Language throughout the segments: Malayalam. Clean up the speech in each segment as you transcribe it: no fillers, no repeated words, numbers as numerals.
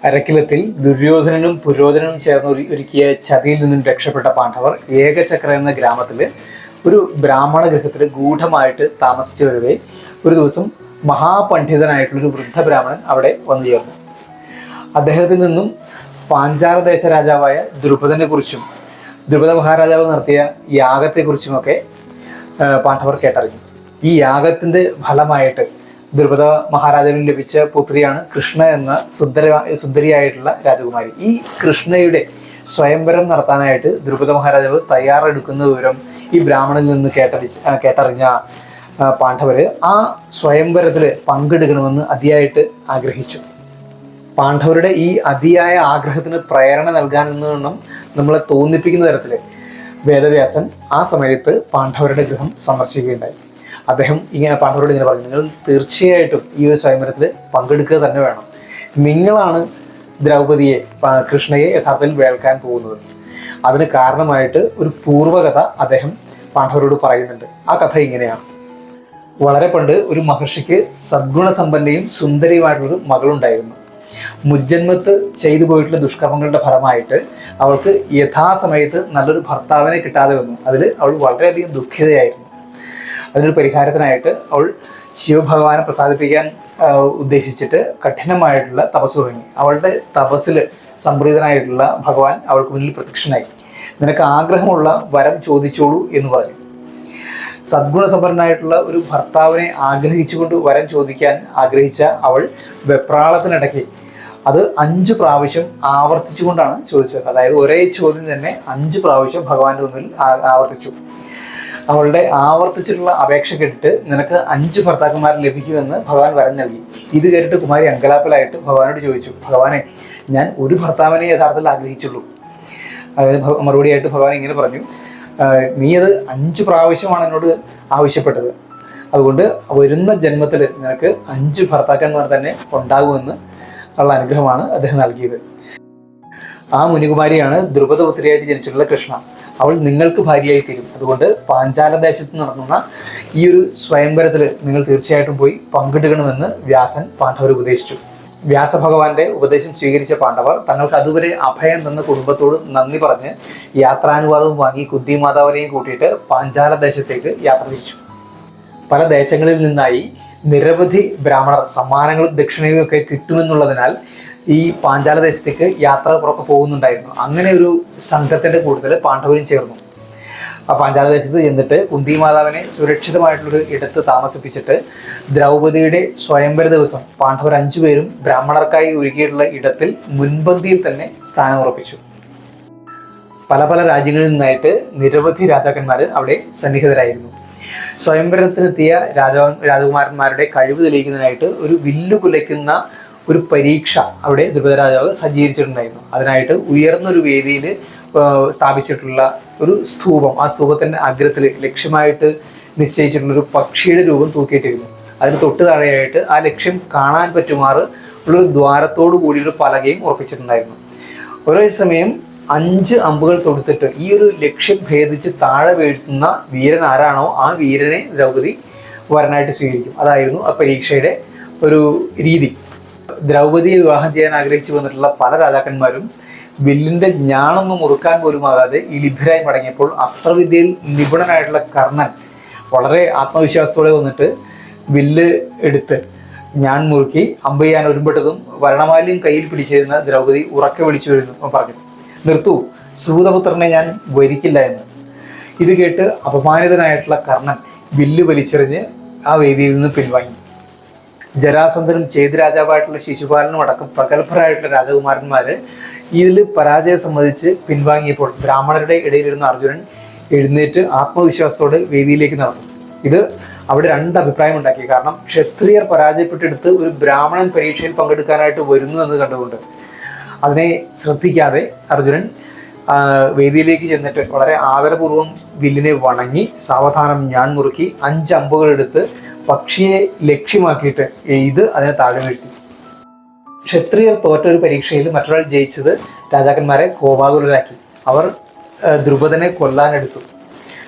അരക്കിലത്തിൽ ദുര്യോധനനും പുരോധനനും ചേർന്ന് ഒരുക്കിയ ചതിയിൽ നിന്നും രക്ഷപ്പെട്ട പാണ്ഡവർ ഏകചക്ര എന്ന ഗ്രാമത്തിൽ ഒരു ബ്രാഹ്മണ ഗൃഹത്തിൽ ഗൂഢമായിട്ട് താമസിച്ചു വരവേ ഒരു ദിവസം മഹാപണ്ഡിതനായിട്ടുള്ളൊരു വൃദ്ധ ബ്രാഹ്മണൻ അവിടെ വന്നു ചേർന്നു. അദ്ദേഹത്തിൽ നിന്നും പാഞ്ചാല ദേശ രാജാവായ ദ്രുപദനെ കുറിച്ചും ദ്രുപദ മഹാരാജാവ് നടത്തിയ യാഗത്തെക്കുറിച്ചുമൊക്കെ പാണ്ഡവർ കേട്ടറിഞ്ഞു. ഈ യാഗത്തിൻ്റെ ഫലമായിട്ട് ദ്രുപദ മഹാരാജാവിന് ലഭിച്ച പുത്രിയാണ് കൃഷ്ണ എന്ന സുന്ദരിയായിട്ടുള്ള രാജകുമാരി. ഈ കൃഷ്ണയുടെ സ്വയംവരം നടത്താനായിട്ട് ദ്രുപദ മഹാരാജാവ് തയ്യാറെടുക്കുന്ന വിവരം ഈ ബ്രാഹ്മണനിൽ നിന്ന് കേട്ടറിഞ്ഞ പാണ്ഡവർ ആ സ്വയംവരത്തിൽ പങ്കെടുക്കണമെന്ന് അതിയായിട്ട് ആഗ്രഹിച്ചു. പാണ്ഡവരുടെ ഈ അതിയായ ആഗ്രഹത്തിന് പ്രേരണ നൽകാനെന്നോണം നമ്മളെ തോന്നിപ്പിക്കുന്ന തരത്തിൽ വേദവ്യാസൻ ആ സമയത്ത് പാണ്ഡവരുടെ ഗൃഹം സന്ദർശിക്കുകയുണ്ടായി. അദ്ദേഹം പാണ്ഡവരോട് ഇങ്ങനെ പറഞ്ഞു, നിങ്ങൾ തീർച്ചയായിട്ടും ഈ ഒരു സ്വയംവരത്തിൽ പങ്കെടുക്കുക തന്നെ വേണം. നിങ്ങളാണ് ദ്രൗപദിയെ, കൃഷ്ണയെ യഥാർത്ഥത്തിൽ വേൾക്കാൻ പോകുന്നത്. അതിന് കാരണമായിട്ട് ഒരു പൂർവ്വകഥ അദ്ദേഹം പാണ്ഡവരോട് പറയുന്നുണ്ട്. ആ കഥ ഇങ്ങനെയാണ്. വളരെ പണ്ട് ഒരു മഹർഷിക്ക് സദ്ഗുണസമ്പന്നയും സുന്ദരിയുമായിട്ടുള്ളൊരു മകളുണ്ടായിരുന്നു. മുജ്ജന്മത്ത് ചെയ്തു പോയിട്ടുള്ള ദുഷ്കർമ്മങ്ങളുടെ ഫലമായിട്ട് അവൾക്ക് യഥാസമയത്ത് നല്ലൊരു ഭർത്താവിനെ കിട്ടാതെ വന്നു. അതിൽ അവൾ വളരെയധികം ദുഃഖിതയായിരുന്നു. അതിനൊരു പരിഹാരത്തിനായിട്ട് അവൾ ശിവഭഗവാനെ പ്രസാദിപ്പിക്കാൻ ഉദ്ദേശിച്ചിട്ട് കഠിനമായിട്ടുള്ള തപസ് തുടങ്ങി. അവളുടെ തപസ്സിൽ സംപ്രീതനായിട്ടുള്ള ഭഗവാൻ അവൾക്ക് മുന്നിൽ പ്രത്യക്ഷനായി. നിനക്ക് ആഗ്രഹമുള്ള വരം ചോദിച്ചോളൂ എന്ന് പറഞ്ഞു. സദ്ഗുണസമ്പന്നനായിട്ടുള്ള ഒരു ഭർത്താവിനെ ആഗ്രഹിച്ചുകൊണ്ട് വരം ചോദിക്കാൻ ആഗ്രഹിച്ച അവൾ വെപ്രാളത്തിനിടയ്ക്ക് അത് 5 പ്രാവശ്യം ആവർത്തിച്ചുകൊണ്ടാണ് ചോദിച്ചത്. അതായത് ഒരേ ചോദ്യം തന്നെ 5 പ്രാവശ്യം ഭഗവാന്റെ മുന്നിൽ ആവർത്തിച്ചു. അവളുടെ ആവർത്തിച്ചിട്ടുള്ള അപേക്ഷ കേട്ടിട്ട് നിനക്ക് 5 ഭർത്താക്കന്മാർ ലഭിക്കുമെന്ന് ഭഗവാൻ വരം നൽകി. ഇത് കേട്ടിട്ട് കുമാരി അങ്കലാപ്പിലായിട്ട് ഭഗവാനോട് ചോദിച്ചു, ഭഗവാനെ, ഞാൻ ഒരു ഭർത്താവിനെ യഥാർത്ഥത്തിൽ ആഗ്രഹിച്ചുള്ളൂ. അതായത് മറുപടിയായിട്ട് ഭഗവാൻ ഇങ്ങനെ പറഞ്ഞു, നീ അത് 5 പ്രാവശ്യമാണ് എന്നോട് ആവശ്യപ്പെട്ടത്. അതുകൊണ്ട് വരുന്ന ജന്മത്തിൽ നിനക്ക് 5 ഭർത്താക്കന്മാർ തന്നെ ഉണ്ടാകുമെന്ന് ഉള്ള അനുഗ്രഹമാണ് അദ്ദേഹം നൽകിയത്. ആ മുനികുമാരിയാണ് ദ്രുപദപുത്രിയായിട്ട് ജനിച്ചിട്ടുള്ള കൃഷ്ണ. അവൾ നിങ്ങൾക്ക് ഭാര്യയായി തീരും. അതുകൊണ്ട് പാഞ്ചാല ദേശത്ത് നടത്തുന്ന ഈ ഒരു സ്വയംവരത്തിൽ നിങ്ങൾ തീർച്ചയായിട്ടും പോയി പങ്കെടുക്കണമെന്ന് വ്യാസൻ പാണ്ഡവർ ഉപദേശിച്ചു. വ്യാസഭഗവാന്റെ ഉപദേശം സ്വീകരിച്ച പാണ്ഡവർ തങ്ങൾക്ക് അതുവരെ അഭയം തന്ന കുടുംബത്തോട് നന്ദി പറഞ്ഞ് യാത്രാനുവാദവും വാങ്ങി കുന്തി മാതാവിനെയും കൂട്ടിയിട്ട് പാഞ്ചാല ദേശത്തേക്ക് യാത്ര തിരിച്ചു. പല ദേശങ്ങളിൽ നിന്നായി നിരവധി ബ്രാഹ്മണർ സമ്മാനങ്ങളും ദക്ഷിണയും ഒക്കെ കിട്ടുമെന്നുള്ളതിനാൽ ഈ പാഞ്ചാല ദേശത്തേക്ക് യാത്ര പുറക്കെ പോകുന്നുണ്ടായിരുന്നു. അങ്ങനെ ഒരു സംഘത്തിൻ്റെ കൂട്ടത്തിൽ പാണ്ഡവരും ചേർന്നു. ആ പാഞ്ചാല ദേശത്ത് ചെന്നിട്ട് കുന്തി മാതാവിനെ സുരക്ഷിതമായിട്ടുള്ളൊരു ഇടത്ത് താമസിപ്പിച്ചിട്ട് ദ്രൗപദിയുടെ സ്വയംവര ദിവസം പാണ്ഡവർ 5 പേരും ബ്രാഹ്മണർക്കായി ഒരുക്കിയിട്ടുള്ള ഇടത്തിൽ മുൻപന്തിയിൽ തന്നെ സ്ഥാനമുറപ്പിച്ചു. പല പല രാജ്യങ്ങളിൽ നിന്നായിട്ട് നിരവധി രാജാക്കന്മാർ അവിടെ സന്നിഹിതരായിരുന്നു. സ്വയംവരത്തിനെത്തിയ രാജകുമാരന്മാരുടെ കഴിവ് തെളിയിക്കുന്നതിനായിട്ട് ഒരു വില്ലു കുലയ്ക്കുന്ന ഒരു പരീക്ഷ അവിടെ ദ്രുപദ രാജാവ് സജ്ജീകരിച്ചിട്ടുണ്ടായിരുന്നു. അതിനായിട്ട് ഉയർന്നൊരു വേദിയിൽ സ്ഥാപിച്ചിട്ടുള്ള ഒരു സ്തൂപം, ആ സ്തൂപത്തിൻ്റെ അഗ്രത്തിൽ ലക്ഷ്യമായിട്ട് നിശ്ചയിച്ചിട്ടുള്ളൊരു പക്ഷിയുടെ രൂപം തൂക്കിയിട്ടിരുന്നു. അതിന് തൊട്ട് താഴെയായിട്ട് ആ ലക്ഷ്യം കാണാൻ പറ്റുമാറ് ഉള്ളൊരു ദ്വാരത്തോടു കൂടിയൊരു പലകയും ഉറപ്പിച്ചിട്ടുണ്ടായിരുന്നു. ഒരേ സമയം 5 അമ്പുകൾ തൊടുത്തിട്ട് ഈ ഒരു ലക്ഷ്യം ഭേദിച്ച് താഴെ വീഴുന്ന വീരൻ ആരാണോ ആ വീരനെ ദ്രൗപദി വരനായിട്ട് സ്വീകരിക്കും. അതായിരുന്നു ആ പരീക്ഷയുടെ ഒരു രീതി. ദ്രൗപദിയെ വിവാഹം ചെയ്യാൻ ആഗ്രഹിച്ചു വന്നിട്ടുള്ള പല രാജാക്കന്മാരും വില്ലിൻ്റെ ഞാണൊന്നും മുറുക്കാൻ പോലും ആകാതെ ഇളിഭരായി മടങ്ങിയപ്പോൾ അസ്ത്രവിദ്യയിൽ നിപുണനായിട്ടുള്ള കർണൻ വളരെ ആത്മവിശ്വാസത്തോടെ വന്നിട്ട് വില്ല് എടുത്ത് ഞാൻ മുറുക്കി അമ്പ് ചെയ്യാൻ ഒരുമ്പെട്ടതും വരണമാല്യം കയ്യിൽ പിടിച്ചിരുന്ന ദ്രൗപദി ഉറക്കെ വിളിച്ചു പറഞ്ഞു, നിർത്തൂ, സൂതപുത്രനെ ഞാൻ വരിക്കില്ല എന്ന്. ഇത് കേട്ട് അപമാനിതനായിട്ടുള്ള കർണൻ വില്ല് വലിച്ചെറിഞ്ഞ് ആ വേദിയിൽ നിന്ന് പിൻവാങ്ങി. ജരാസന്ധനും ചേത് രാജാവായിട്ടുള്ള ശിശുപാലനും അടക്കം പ്രഗത്ഭരായിട്ടുള്ള രാജകുമാരന്മാർ ഇതിൽ പരാജയം സംബന്ധിച്ച് പിൻവാങ്ങിയപ്പോൾ ബ്രാഹ്മണരുടെ ഇടയിലിരുന്ന അർജുനൻ എഴുന്നേറ്റ് ആത്മവിശ്വാസത്തോടെ വേദിയിലേക്ക് നടന്നു. ഇത് അവിടെ 2 അഭിപ്രായം ഉണ്ടാക്കി. കാരണം ക്ഷത്രിയർ പരാജയപ്പെട്ടെടുത്ത് ഒരു ബ്രാഹ്മണൻ പരീക്ഷയിൽ പങ്കെടുക്കാനായിട്ട് വരുന്നു എന്ന് കണ്ടുകൊണ്ട് അതിനെ ശ്രദ്ധിക്കാതെ അർജുനൻ വേദിയിലേക്ക് ചെന്നിട്ട് വളരെ ആദരപൂർവ്വം വില്ലിനെ വണങ്ങി സാവധാനം ഞാൻ മുറുക്കി 5 അമ്പുകൾ എടുത്ത് പക്ഷിയെ ലക്ഷ്യമാക്കിയിട്ട് എയ്ത് അതിനെ താഴെ വീഴ്ത്തി. ക്ഷത്രിയർ തോറ്റ ഒരു പരീക്ഷയിൽ മറ്റൊരാൾ ജയിച്ചത് രാജാക്കന്മാരെ കോപാകുലരാക്കി. അവർ ദ്രുപദനെ കൊല്ലാനെടുത്തു.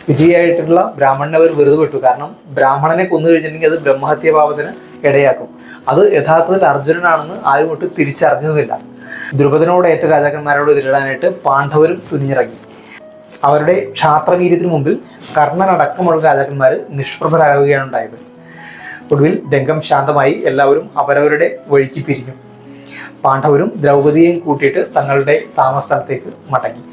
വിജയിയായിട്ടുള്ള ബ്രാഹ്മണനെ അവർ വെറുതെ വിട്ടു. കാരണം ബ്രാഹ്മണനെ കൊന്നു കഴിഞ്ഞിട്ടുണ്ടെങ്കിൽ അത് ബ്രഹ്മഹത്യാപാപത്തിന് ഇടയാക്കും. അത് യഥാർത്ഥത്തിൽ അർജുനനാണെന്ന് ആരും ഒട്ട് തിരിച്ചറിഞ്ഞതുമില്ല. ദ്രുപദനോടേറ്റ രാജാക്കന്മാരോട് എതിരിടാനായിട്ട് പാണ്ഡവരും തുനിഞ്ഞിറങ്ങി. അവരുടെ ക്ഷാത്രവീര്യത്തിന് മുമ്പിൽ കർണനടക്കമുള്ള രാജാക്കന്മാർ നിഷ്പ്രഭരാകുകയാണ് ഉണ്ടായത്. ഒടുവിൽ രംഗം ശാന്തമായി എല്ലാവരും അവരവരുടെ വഴിക്ക് പിരിഞ്ഞു. പാണ്ഡവരും ദ്രൗപദിയെയും കൂട്ടിയിട്ട് തങ്ങളുടെ താമസ സ്ഥലത്തേക്ക് മടങ്ങി.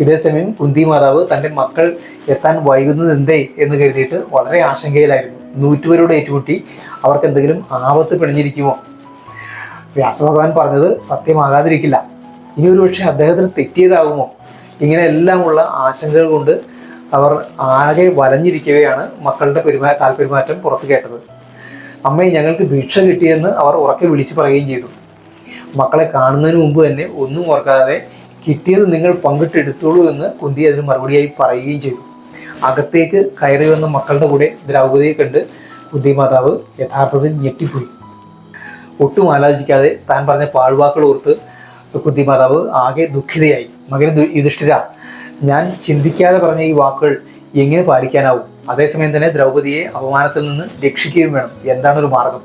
ഇതേസമയം കുന്തി മാതാവ് തൻ്റെ മക്കൾ എത്താൻ വൈകുന്നത് എന്തേ എന്ന് കരുതിയിട്ട് വളരെ ആശങ്കയിലായിരുന്നു. നൂറ്റുപേരോട് ഏറ്റുമുട്ടി അവർക്ക് എന്തെങ്കിലും ആപത്ത് പിണഞ്ഞിരിക്കുമോ? വ്യാസഭഗവാൻ പറഞ്ഞത് സത്യമാകാതിരിക്കില്ല. ഇനി ഒരു പക്ഷേ അദ്ദേഹത്തിന് തെറ്റിയതാകുമോ? ഇങ്ങനെ എല്ലാമുള്ള ആശങ്കകൾ കൊണ്ട് അവർ ആകെ വലഞ്ഞിരിക്കുകയാണ് മക്കളുടെ താല്പര്യമാറ്റം പുറത്തു കേട്ടത്. അമ്മയെ ഞങ്ങൾക്ക് ഭിക്ഷ കിട്ടിയെന്ന് അവർ ഉറക്കെ വിളിച്ചു പറയുകയും ചെയ്തു. മക്കളെ കാണുന്നതിന് മുമ്പ് തന്നെ ഒന്നും ഓർക്കാതെ കിട്ടിയത് നിങ്ങൾ പങ്കിട്ടെടുത്തോളൂ എന്ന് കുന്തി അതിന് മറുപടിയായി പറയുകയും ചെയ്തു. അകത്തേക്ക് കയറി വന്ന മക്കളുടെ കൂടെ ദ്രൗപദിയെ കണ്ട് കുന്തി മാതാവ് യഥാർത്ഥത്തിൽ ഞെട്ടിപ്പോയി. ഒട്ടും ആലോചിക്കാതെ താൻ പറഞ്ഞ പാഴ്വാക്കുകൾ ഓർത്ത് കുന്തി മാതാവ് ആകെ ദുഃഖിതയായി. മകന് യുധിഷ്ഠിര, ഞാൻ ചിന്തിക്കാതെ പറഞ്ഞ ഈ വാക്കുകൾ എങ്ങനെ പാലിക്കാനാവും? അതേസമയം തന്നെ ദ്രൗപദിയെ അപമാനത്തിൽ നിന്ന് രക്ഷിക്കുകയും വേണം. എന്താണ് ഒരു മാർഗം?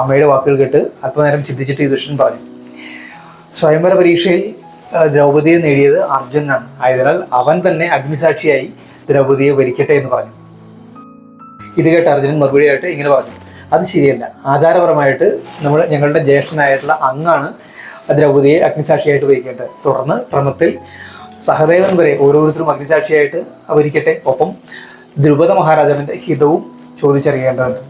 അമ്മയുടെ വാക്കുകൾ കേട്ട് അല്പനേരം ചിന്തിച്ചിട്ട് യുധിഷ്ഠിരൻ പറഞ്ഞു, സ്വയംവര പരീക്ഷയിൽ ദ്രൗപദിയെ നേടിയത് അർജുനനാണ്. ആയതിനാൽ അവൻ തന്നെ അഗ്നിസാക്ഷിയായി ദ്രൗപദിയെ വരിക്കട്ടെ എന്ന് പറഞ്ഞു. ഇത് കേട്ട് അർജുനൻ മറുപടിയായിട്ട് ഇങ്ങനെ പറഞ്ഞു, അത് ശരിയല്ല. ആചാരപരമായിട്ട് ഞങ്ങളുടെ ജ്യേഷ്ഠനായിട്ടുള്ള അങ്ങാണ് ദ്രൗപദിയെ അഗ്നിസാക്ഷിയായിട്ട് വരിക്കേണ്ടത്. തുടർന്ന് ക്രമത്തിൽ സഹദേവൻ വരെ ഓരോരുത്തരും അഗ്നിസാക്ഷിയായിട്ട് വരിക്കട്ടെ. ഒപ്പം ദ്രുപദ മഹാരാജാവിൻ്റെ ഹിതവും ചോദിച്ചറിയേണ്ടതുണ്ട്.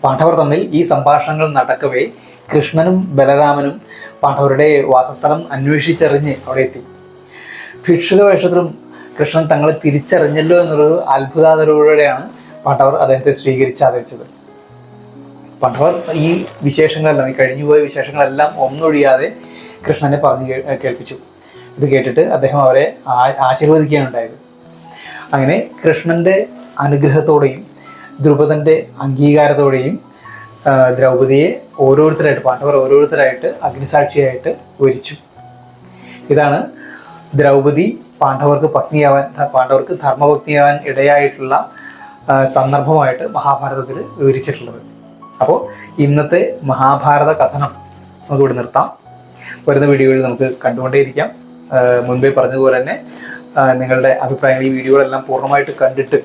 പാണ്ഡവർ തമ്മിൽ ഈ സംഭാഷണങ്ങൾ നടക്കവേ കൃഷ്ണനും ബലരാമനും പാണ്ഡവരുടെ വാസസ്ഥലം അന്വേഷിച്ചറിഞ്ഞ് അവിടെ എത്തി. ഭിക്ഷുക വേഷത്തിലും കൃഷ്ണൻ തങ്ങളെ തിരിച്ചറിഞ്ഞല്ലോ എന്നുള്ളൊരു അത്ഭുതാതരോടെയാണ് പാണ്ഡവർ അദ്ദേഹത്തെ ആദരിച്ചത്. പാണ്ഡവർ ഈ വിശേഷങ്ങളെല്ലാം, ഈ കഴിഞ്ഞുപോയ വിശേഷങ്ങളെല്ലാം ഒന്നൊഴിയാതെ കൃഷ്ണനെ പറഞ്ഞു കേൾപ്പിച്ചു. ഇത് കേട്ടിട്ട് അദ്ദേഹം അവരെ ആശീർവദിക്കുകയാണ് ഉണ്ടായത്. അങ്ങനെ കൃഷ്ണൻ്റെ അനുഗ്രഹത്തോടെയും ദ്രുപദൻ്റെ അംഗീകാരത്തോടെയും ദ്രൗപദിയെ പാണ്ഡവർ ഓരോരുത്തരായിട്ട് അഗ്നിസാക്ഷിയായിട്ട് വരിച്ചു. ഇതാണ് ദ്രൗപദി പാണ്ഡവർക്ക് ധർമ്മപത്നിയാവാൻ ഇടയായിട്ടുള്ള സന്ദർഭമായിട്ട് മഹാഭാരതത്തിൽ വിവരിച്ചിട്ടുള്ളത്. അപ്പോൾ ഇന്നത്തെ മഹാഭാരത കഥനം നമുക്കിവിടെ നിർത്താം. വരുന്ന വീഡിയോയിൽ നമുക്ക് കണ്ടുകൊണ്ടേയിരിക്കാം. മുൻപേ പറഞ്ഞതുപോലെ തന്നെ നിങ്ങളുടെ അഭിപ്രായങ്ങൾ, ഈ വീഡിയോകളെല്ലാം പൂർണ്ണമായിട്ട് കണ്ടിട്ട്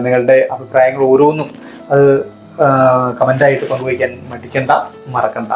നിങ്ങളുടെ അഭിപ്രായങ്ങൾ ഓരോന്നും അത് കമൻ്റായിട്ട് പങ്കുവയ്ക്കാൻ മറക്കണ്ട.